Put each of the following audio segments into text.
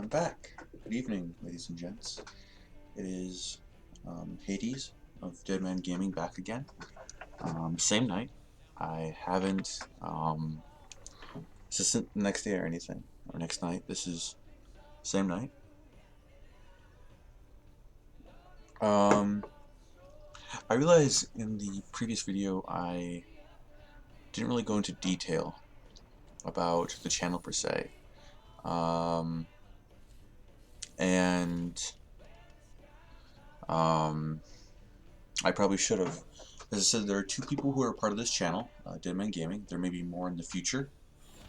I'm back. Good evening, ladies and gents. It is Hades of Dead Man Gaming back again. Same night. I haven't. This isn't the next day or anything, or next night. This is same night. Um, I realized in the previous video I didn't really go into detail about the channel per se. Um, and I probably should have. As I said, there are two people who are part of this channel, Deadman Gaming. There may be more in the future.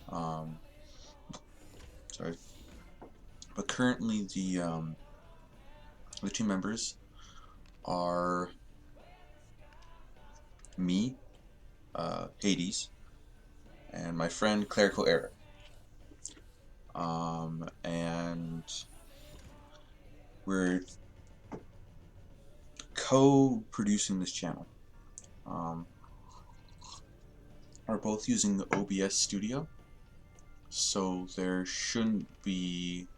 Um, sorry, but currently the two members are me, Hades, and my friend Clerical Eric. And we're co-producing this channel. We're both using the OBS Studio, so there shouldn't be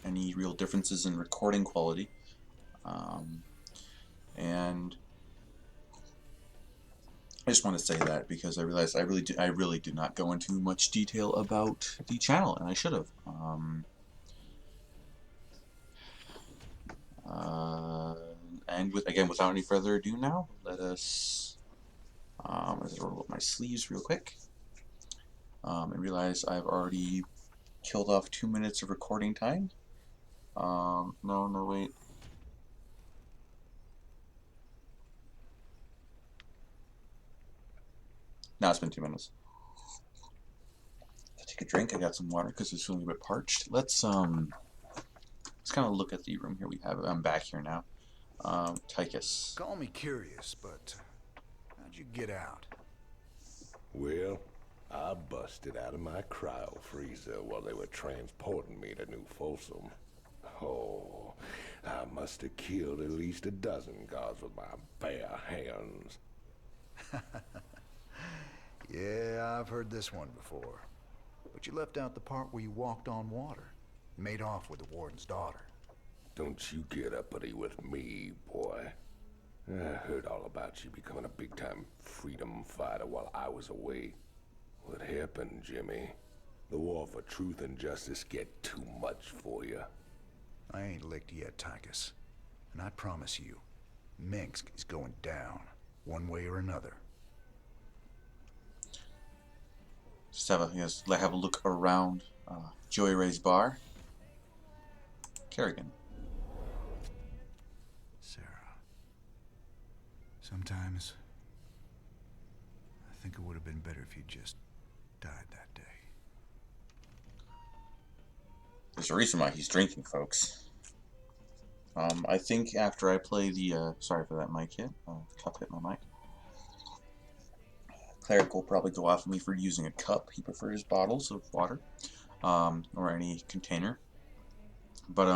any real differences in recording quality. And I just want to say that because I realized I really did not go into much detail about the channel, and I should have. And without any further ado, now let us. Let's roll up my sleeves real quick, and realize I've already killed off 2 minutes of recording time. No, wait. Now it's been 2 minutes. I'll take a drink. I got some water because it's feeling a bit parched. Let's kind of look at the room here we have. I'm back here now. Tychus. Call me curious, but how'd you get out? Well, I busted out of my cryo freezer while they were transporting me to New Folsom. Oh, I must have killed at least a dozen guards with my bare hands. Yeah, I've heard this one before. But you left out the part where you walked on water. Made off with the warden's daughter. Don't you get uppity with me, boy. I heard all about you becoming a big-time freedom fighter while I was away. What happened, Jimmy? The war for truth and justice get too much for you. I ain't licked yet, Tychus. And I promise you, Minsk is going down, one way or another. Just have a look around Joey Ray's bar. Kerrigan. Sarah. Sometimes I think it would have been better if you just died that day. There's a reason why he's drinking, folks. I think after I play the sorry for that mic hit. Cup hit my mic. Cleric will probably go off of me for using a cup. He prefers bottles of water, or any container. But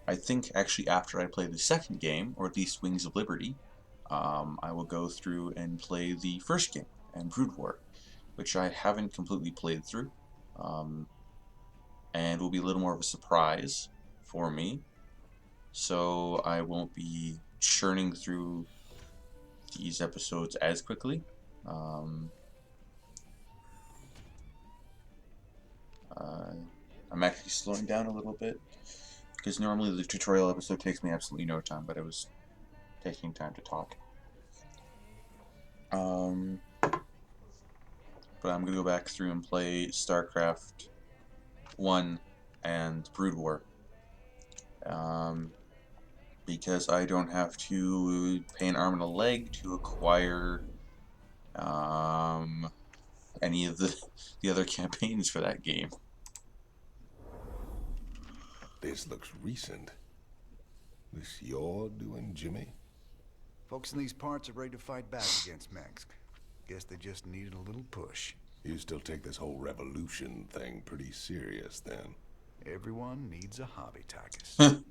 I think actually after I play the second game, or at least Wings of Liberty, I will go through and play the first game, and Brood War, which I haven't completely played through, and will be a little more of a surprise for me. So I won't be churning through these episodes as quickly. I'm actually slowing down a little bit because normally the tutorial episode takes me absolutely no time, but it was taking time to talk. But I'm gonna go back through and play StarCraft 1 and Brood War. Because I don't have to pay an arm and a leg to acquire any of the other campaigns for that game. This looks recent. This you're doing, Jimmy? Folks in these parts are ready to fight back against Minsk. Guess they just needed a little push. You still take this whole revolution thing pretty serious, then? Everyone needs a hobby, Tychus.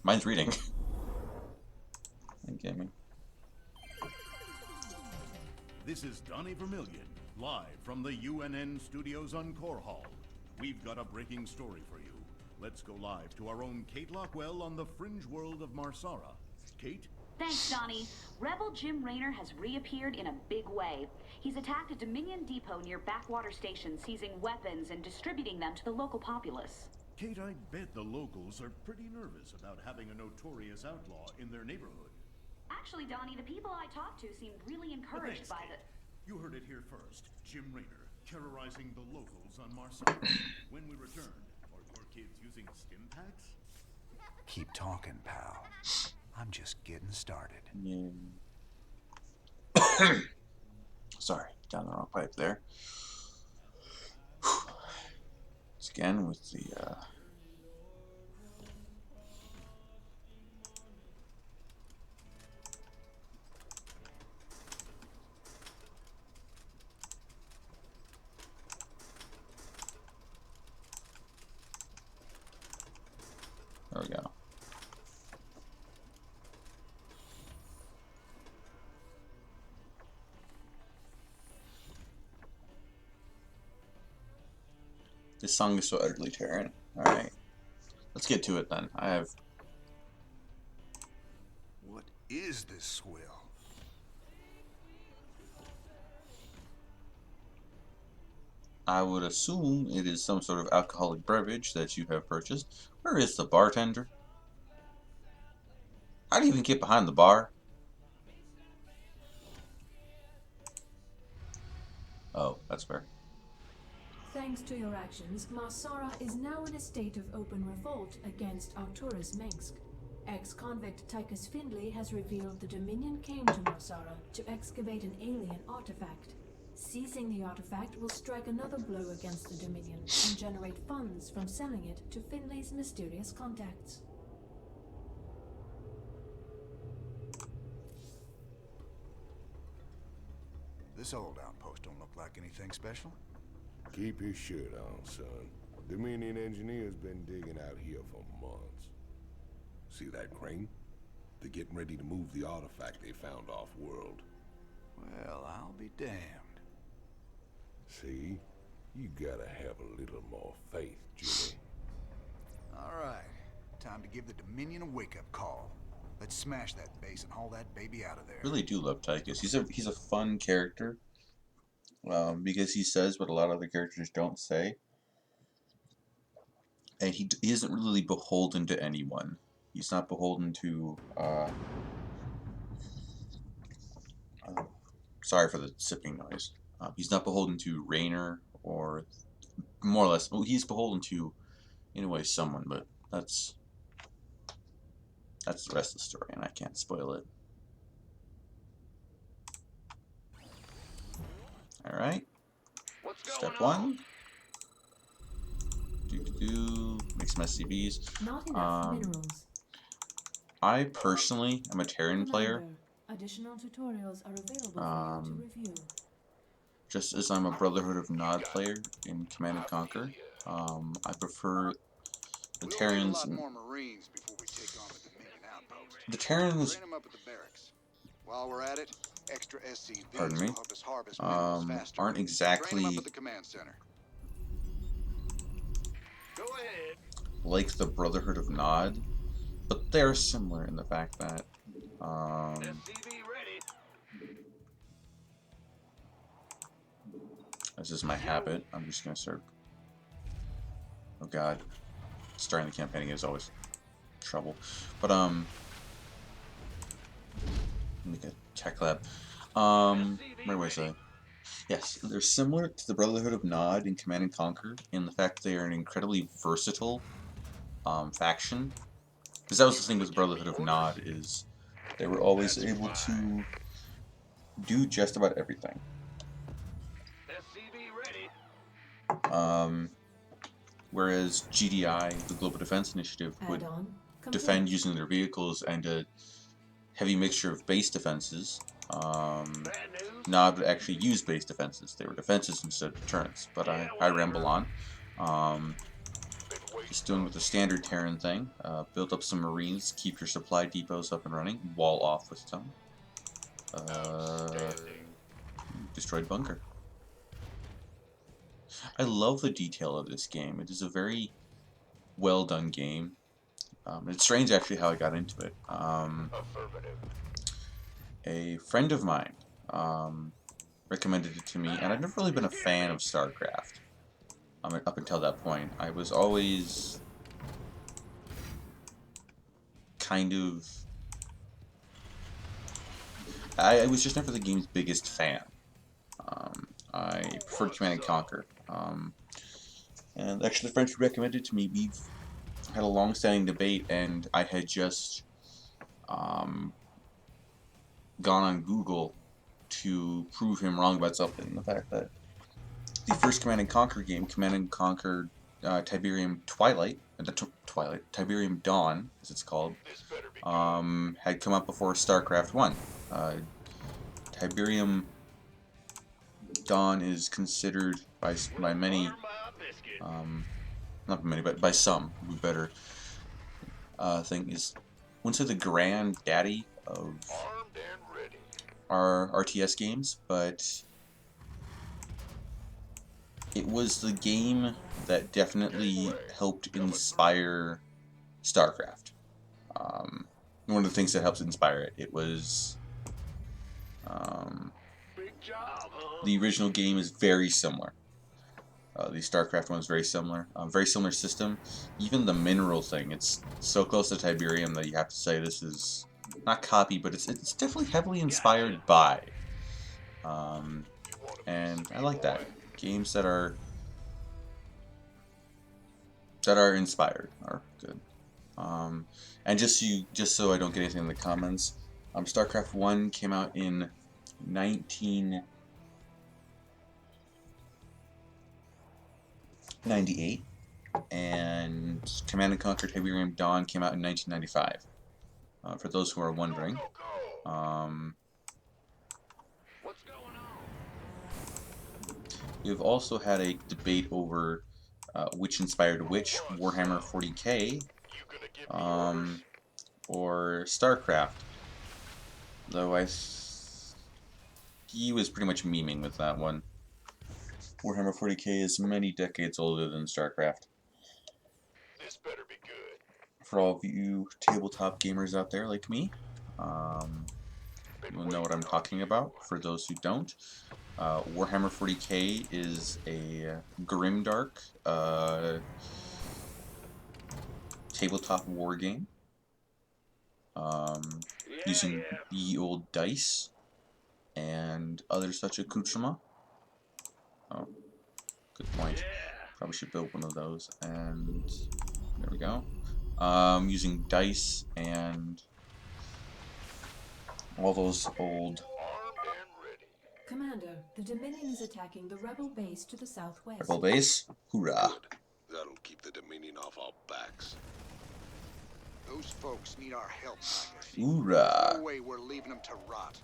Mine's reading. And gaming. This is Donnie Vermillion, Live from the UNN studios on Core Hall, we've got a breaking story for you. Let's go live to our own Kate Lockwell on the fringe world of Marsara. Kate? Thanks, Donnie. Rebel Jim Raynor has reappeared in a big way. He's attacked a Dominion depot near Backwater Station, seizing weapons and distributing them to the local populace. Kate, I bet the locals are pretty nervous about having a notorious outlaw in their neighborhood. Actually, Donnie, the people I talked to seemed really encouraged by Kate. the... You heard it here first. Jim Raynor, terrorizing the locals on Marsara. When we return, are your kids using stim packs? Keep talking, pal. I'm just getting started. Yeah. Sorry, down the wrong pipe there. Once again with the there we go. This song is so utterly Terran. Alright. Let's get to it then. What is this swill? I would assume it is some sort of alcoholic beverage that you have purchased. Where is the bartender? How do you even get behind the bar? Oh, that's fair. Thanks to your actions, Marsara is now in a state of open revolt against Arcturus Mengsk. Ex-convict Tychus Findlay has revealed the Dominion came to Marsara to excavate an alien artifact. Seizing the artifact will strike another blow against the Dominion and generate funds from selling it to Findlay's mysterious contacts. This old outpost don't look like anything special. Keep your shirt on, son. Dominion engineers been digging out here for months. See that crane? They're getting ready to move the artifact they found off-world. Well, I'll be damned. See? You gotta have a little more faith, Jimmy. All right, time to give the Dominion a wake-up call. Let's smash that base and haul that baby out of there. Really do love Tychus. He's a fun character. Because he says what a lot of other characters don't say. And he isn't really beholden to anyone. He's not beholden to, sorry for the sipping noise. He's not beholden to Raynor, or more or less, well, he's beholden to, in a way, someone, but that's the rest of the story, and I can't spoil it. Alright. Step one. Make some SCVs. Not enough minerals. I personally am a Terran player. Additional tutorials are available for you to review. Just as I'm a Brotherhood of Nod player in Command and Conquer. I prefer the Terrans. The Terrans. While we're at it, extra SCVs Pardon me. will help us harvest minerals faster. Aren't exactly Train 'em up at the command center. Go ahead. like the Brotherhood of Nod, but they're similar in the fact that SCV ready. this is my habit. I'm just gonna start. Oh God, starting the campaign is always trouble. But make a tech lab. Where was I? Yes, they're similar to the Brotherhood of Nod in Command and Conquer in the fact that they are an incredibly versatile faction. Because that was the thing with the Brotherhood of Nod, is they were always able to do just about everything. Whereas GDI, the Global Defense Initiative, would defend using their vehicles and a heavy mixture of base defenses. Nod would actually use base defenses. They were defenses instead of deterrents. But I ramble on. Just doing with the standard Terran thing. Build up some Marines, keep your supply depots up and running, wall off with some. Destroyed bunker. I love the detail of this game. It is a very well done game. It's strange actually how I got into it. A friend of mine recommended it to me, and I've never really been a fan of StarCraft up until that point. I was always kind of... I was just never the game's biggest fan. I preferred Command & Conquer. And actually the friend who recommended it to me, we've had a long-standing debate, and I had just gone on Google to prove him wrong about something. The fact that the first Command & Conquer game, Command & Conquer Tiberium Twilight, Tiberium Dawn, as it's called, had come out before StarCraft 1. Tiberium Dawn is considered by many, not by many, but by some, who better think is, I wouldn't say the granddaddy of our RTS games, but it was the game that definitely helped inspire StarCraft. One of the things that helps inspire it, it was the original game is very similar. The StarCraft one is very similar. Very similar system. Even the mineral thing, it's so close to Tiberium that you have to say this is not copy, but it's definitely heavily inspired by. And I like that. Games that are inspired are good. And just so I don't get anything in the comments, StarCraft 1 came out in 1998, and Command & Conquer Tiberium Dawn came out in 1995. For those who are wondering. We've also had a debate over which inspired which, Warhammer 40k or StarCraft. Though he was pretty much memeing with that one. Warhammer 40k is many decades older than StarCraft. This better be good. For all of you tabletop gamers out there like me, you'll know what I'm talking about. For those who don't, Warhammer 40k is a grimdark tabletop war game using ye old dice and other such accoutrements. Oh, good point. Probably should build one of those. And there we go. Using dice and all those old... Commander, the Dominion is attacking the rebel base to the southwest. Rebel base? Hoorah. Good. That'll keep the Dominion off our backs. Those folks need our help, Tigers. Hoorah. No way we're leaving them to rot.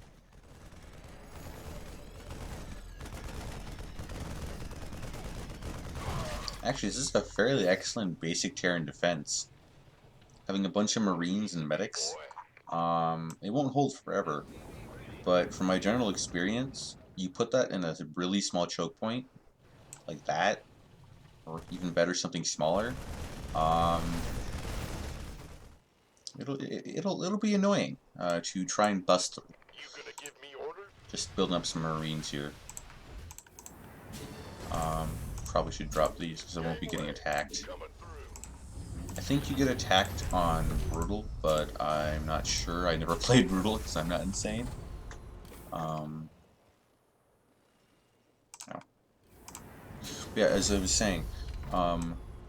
Actually, this is a fairly excellent basic Terran defense. Having a bunch of Marines and medics, it won't hold forever. But from my general experience, you put that in a really small choke point, like that, or even better, something smaller. It'll be annoying to try and bust through. You gonna give me orders? Just building up some Marines here. Probably should drop these because I won't be getting attacked. I think you get attacked on Brutal, but I'm not sure. I never played Brutal because I'm not insane. No. Yeah, as I was saying,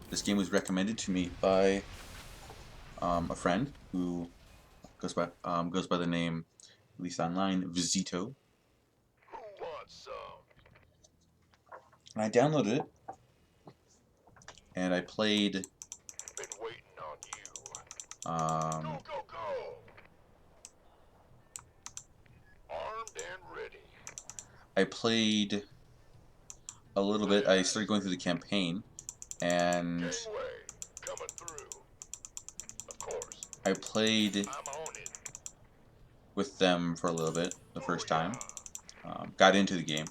this game was recommended to me by a friend who goes by the name, at least online, Visito. Who wants some? And I downloaded it, and I played. Been waiting on you. Um, Go. Armed and ready. I played a little bit. I started going through the campaign, and Gangway, coming through. Of course. I played I'm on it. with them for a little bit the first time. Got into the game,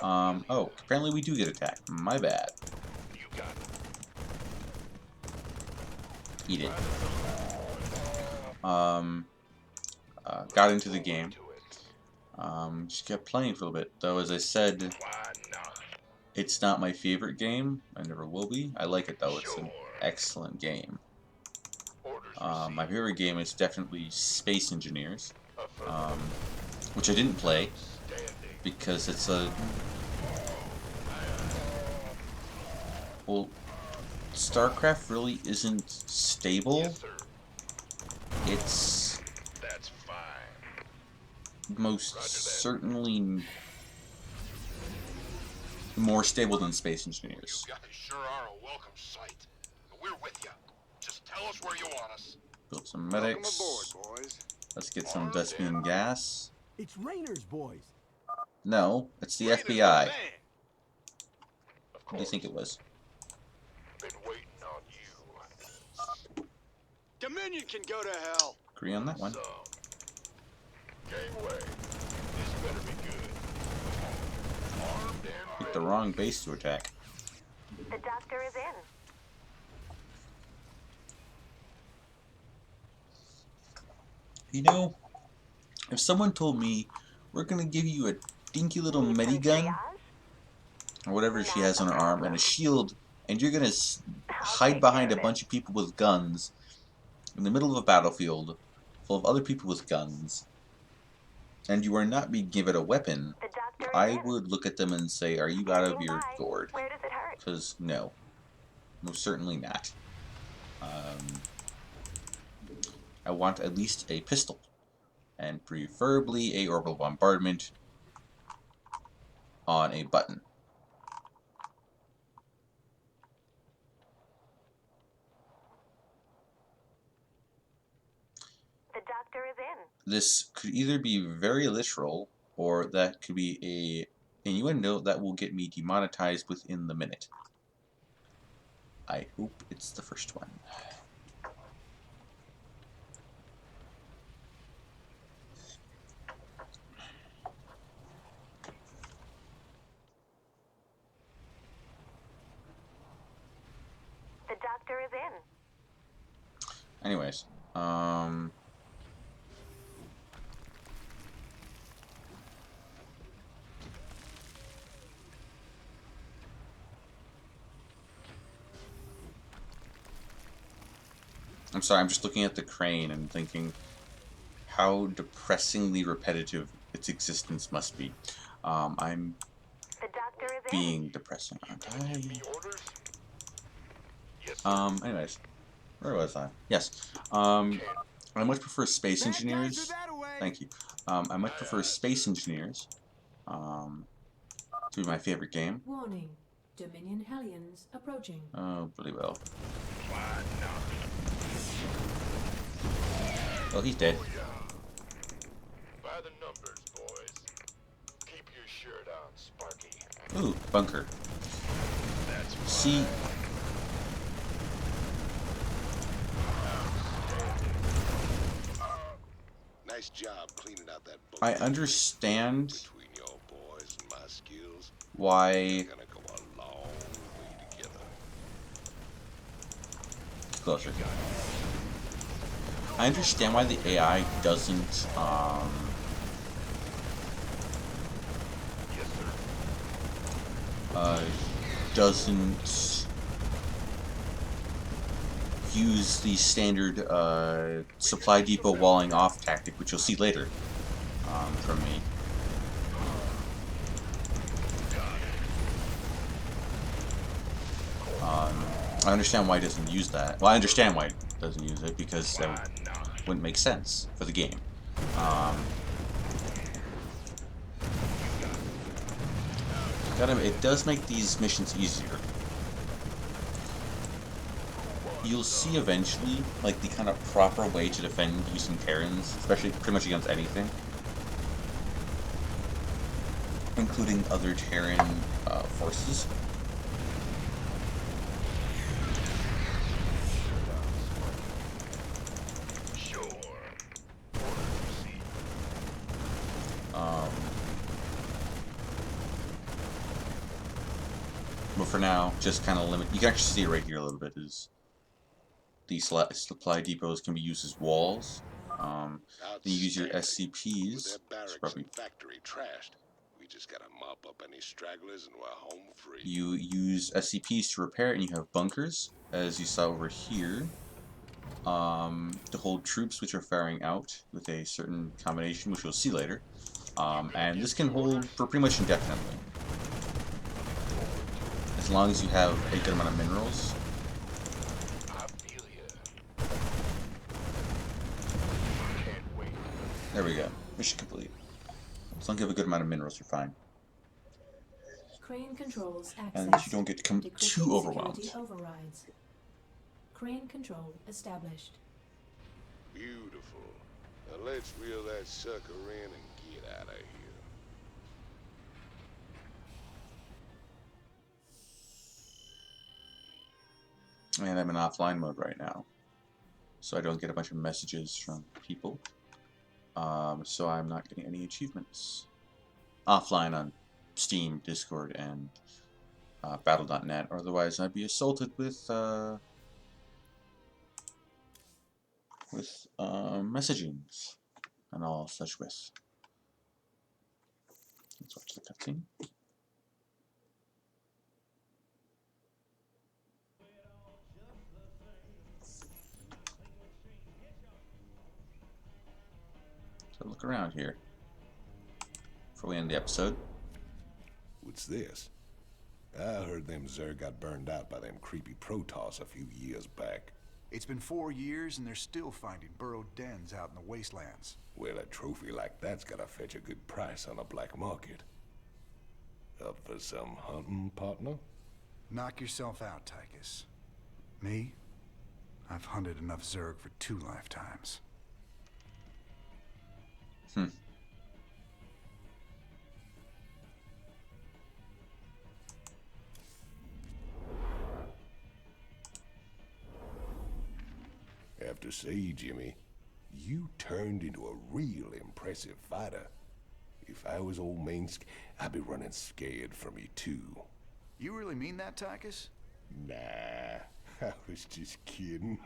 Oh, apparently we do get attacked. My bad. Eat it. Got into the game. Just kept playing for a little bit. Though, as I said, it's not my favorite game. I never will be. I like it though. It's an excellent game. My favorite game is definitely Space Engineers, which I didn't play because it's a... Well, StarCraft really isn't stable. It's most certainly more stable than Space Engineers. You guys sure are a welcome sight. We're with you. Just tell us where you want us. Build some medics. Welcome aboard, boys. Let's get some Vespian gas. It's Rainer's boys. No, it's the FBI. What do you think it was? Been waiting on you. Dominion can go to hell. Agree on that one. Gangway. This better be good. Armed and Picked the wrong base to attack. The doctor is in. You know, if someone told me, we're gonna give you a dinky little medigun, or whatever she has on her arm, and a shield, and you're gonna hide behind a bunch of people with guns, in the middle of a battlefield, full of other people with guns, and you are not being given a weapon, I would look at them and say, are you out of your gourd? Where does it hurt? Because, no. Most certainly not. I want at least a pistol. And preferably a orbital bombardment on a button. The doctor is in. This could either be very literal, or that could be a innuendo that will get me demonetized within the minute. I hope it's the first one. The doctor is in. Anyways, I'm sorry, I'm just looking at the crane and thinking how depressingly repetitive its existence must be. I'm The doctor is in. being depressing, aren't I? Anyways, where was I? Yes. I much prefer Space Engineers. Thank you. I much prefer Space Engineers to be my favorite game. Warning. Dominion Hellions approaching. Oh, bloody well. Well, he's dead. By the numbers, boys. Keep your shirt on, Sparky. Ooh, bunker. See, Nice job cleaning out that book. I understand Between your boys and my skills, why... we're gonna go a long way together. Closer. I understand why the AI doesn't, doesn't use the standard supply depot walling off tactic, which you'll see later from me. I understand why it doesn't use that. Well, I understand why it doesn't use it, because that wouldn't make sense for the game. It does make these missions easier. You'll see eventually, like, the kind of proper way to defend using Terrans, especially pretty much against anything, including other Terran forces. But for now, just kind of limit. You can actually see it right here a little bit. Is these supply depots can be used as walls. Then you use your SCPs. With their barracks Probably and factory trashed, we just gotta mop up any stragglers and we're home free. you use SCPs to repair it, and you have bunkers, as you saw over here, to hold troops which are firing out with a certain combination, which you'll see later. And this can hold for pretty much indefinitely, as long as you have a good amount of minerals. There we go. Mission complete. As long as you have a good amount of minerals, you're fine. Crane controls access. And you don't get too overwhelmed. Overrides. Crane control established. Beautiful. Now let's reel that sucker in and get out of here. And I'm in offline mode right now, so I don't get a bunch of messages from people. So I'm not getting any achievements. Offline on Steam, Discord, and Battle.net, or otherwise I'd be assaulted with messagings and all such with. Let's watch the cutscene. So look around here before we end the episode. What's this? I heard them Zerg got burned out by them creepy Protoss a few years back. It's been 4 years and they're still finding burrowed dens out in the wastelands. Well, a trophy like that's gotta fetch a good price on the black market. Up for some hunting, partner? Knock yourself out, Tychus. Me? I've hunted enough Zerg for 2 lifetimes. Have to say, Jimmy, you turned into a real impressive fighter. If I was old Minsk, I'd be running scared from you too. You really mean that, Tychus? Nah, I was just kidding.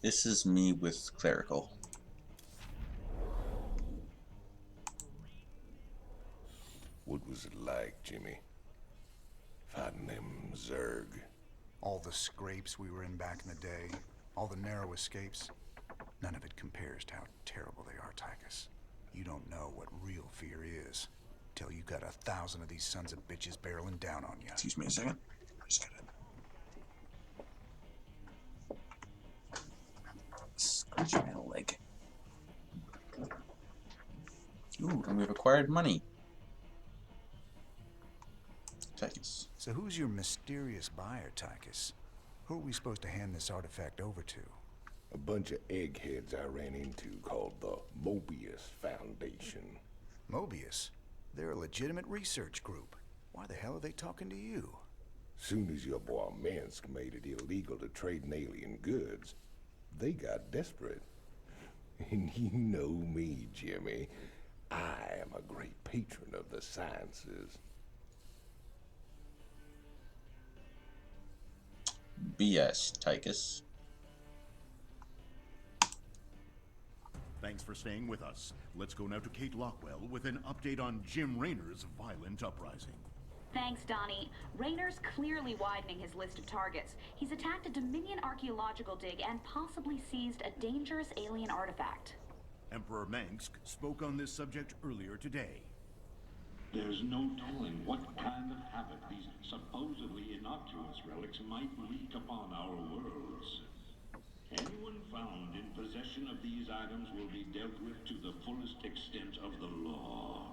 This is me with Clerical. What was it like, Jimmy? Fighting them Zerg? All the scrapes we were in back in the day, all the narrow escapes, none of it compares to how terrible they are, Tychus. You don't know what real fear is till you got 1,000 of these sons of bitches barreling down on you. Excuse me a second. I just gotta scratch my leg. Ooh, and we've acquired money. Tychus. So who's your mysterious buyer, Tychus? Who are we supposed to hand this artifact over to? A bunch of eggheads I ran into called the Mobius Foundation. Mobius? They're a legitimate research group. Why the hell are they talking to you? Soon as your boy Minsk made it illegal to trade in alien goods, they got desperate. And you know me, Jimmy. I am a great patron of the sciences. BS, Tychus. Thanks for staying with us. Let's go now to Kate Lockwell with an update on Jim Raynor's violent uprising. Thanks, Donnie. Raynor's clearly widening his list of targets. He's attacked a Dominion archaeological dig and possibly seized a dangerous alien artifact. Emperor Mangsk spoke on this subject earlier today. There's no telling what kind of havoc these supposedly innocuous relics might wreak upon our worlds. Anyone found in possession of these items will be dealt with to the fullest extent of the law.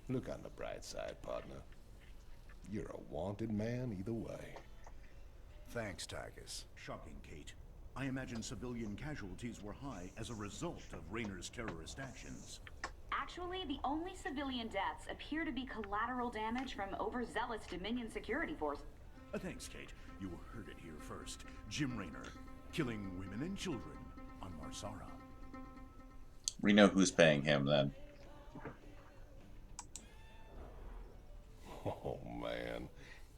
Look on the bright side, partner. You're a wanted man either way. Thanks, Tychus. Shocking, Kate. I imagine civilian casualties were high as a result of Raynor's terrorist actions. Actually, the only civilian deaths appear to be collateral damage from overzealous Dominion security force. Thanks, Kate. You heard it here first. Jim Raynor, killing women and children on Marsara. We know who's paying him then. Oh, man.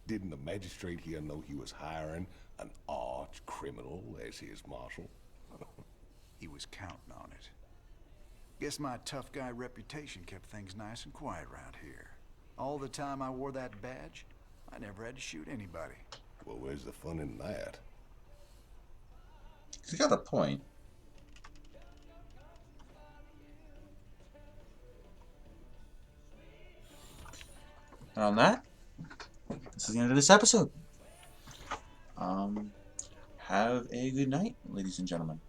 Didn't the magistrate here know he was hiring an arch criminal as his marshal? He was counting on it. Guess my tough guy reputation kept things nice and quiet around here. All the time I wore that badge, I never had to shoot anybody. Well, where's the fun in that? He's got a point. And on that, this is the end of this episode. Have a good night, ladies and gentlemen.